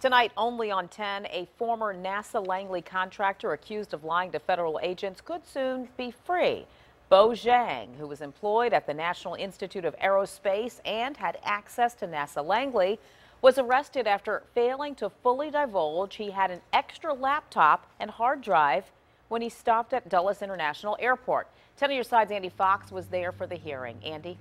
Tonight, only on 10, a former NASA Langley contractor accused of lying to federal agents could soon be free. Bo Zhang, who was employed at the National Institute of Aerospace and had access to NASA Langley, was arrested after failing to fully divulge he had an extra laptop and hard drive when he stopped at Dulles International Airport. 10 on your side's Andy Fox was there for the hearing. Andy?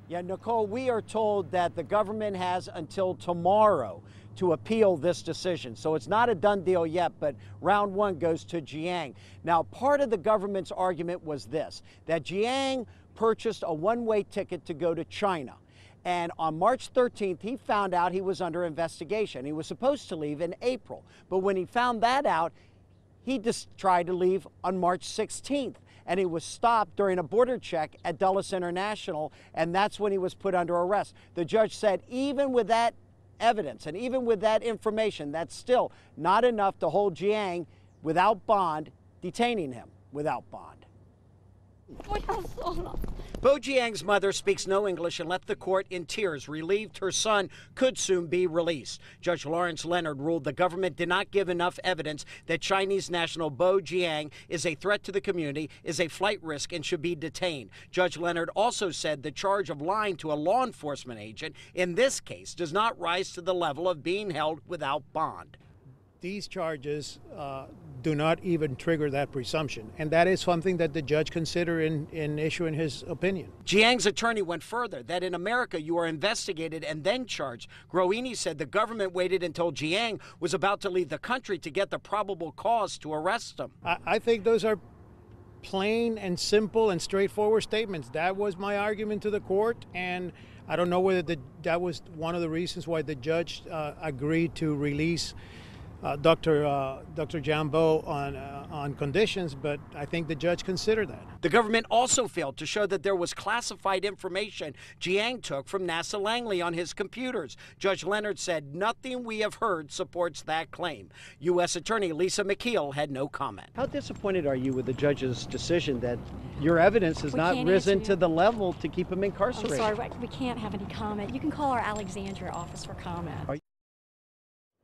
Yeah, Nicole, we are told that the government has until tomorrow to appeal this decision. So it's not a done deal yet, but round one goes to Jiang. Now, part of the government's argument was this, that Jiang purchased a one-way ticket to go to China. And on March 13th, he found out he was under investigation. He was supposed to leave in April. But when he found that out, he just tried to leave on March 16th. And he was stopped during a border check at Dulles International, and that's when he was put under arrest. The judge said even with that evidence and even with that information, that's still not enough to hold Jiang without bond, detaining him without bond. Bo Jiang's mother speaks no English and left the court in tears, relieved her son could soon be released. Judge Lawrence Leonard ruled the government did not give enough evidence that Chinese national Bo Jiang is a threat to the community, is a flight risk, and should be detained. Judge Leonard also said the charge of lying to a law enforcement agent in this case does not rise to the level of being held without bond. These charges do not even trigger that presumption, and that is something that the judge considered in issuing his opinion. Jiang's attorney went further, that in America you are investigated and then charged. Groini said the government waited until Jiang was about to leave the country to get the probable cause to arrest him. I think those are plain and simple and straightforward statements. That was my argument to the court, and I don't know whether that was one of the reasons why the judge agreed to release Dr. Jambo on conditions, but I think the judge considered that. The government also failed to show that there was classified information Jiang took from NASA Langley on his computers. Judge Leonard said nothing we have heard supports that claim. U.S. Attorney Lisa McKeel had no comment. How disappointed are you with the judge's decision that your evidence has not risen to the level to keep him incarcerated? I'm sorry, we can't have any comment. You can call our Alexandria office for comment.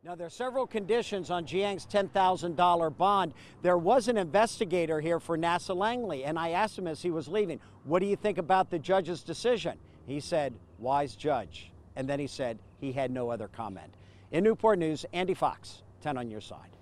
Now, there are several conditions on Jiang's $10,000 bond. There was an investigator here for NASA Langley, and I asked him as he was leaving, what do you think about the judge's decision? He said, wise judge. And then he said he had no other comment. In Newport News, Andy Fox, 10 on your side.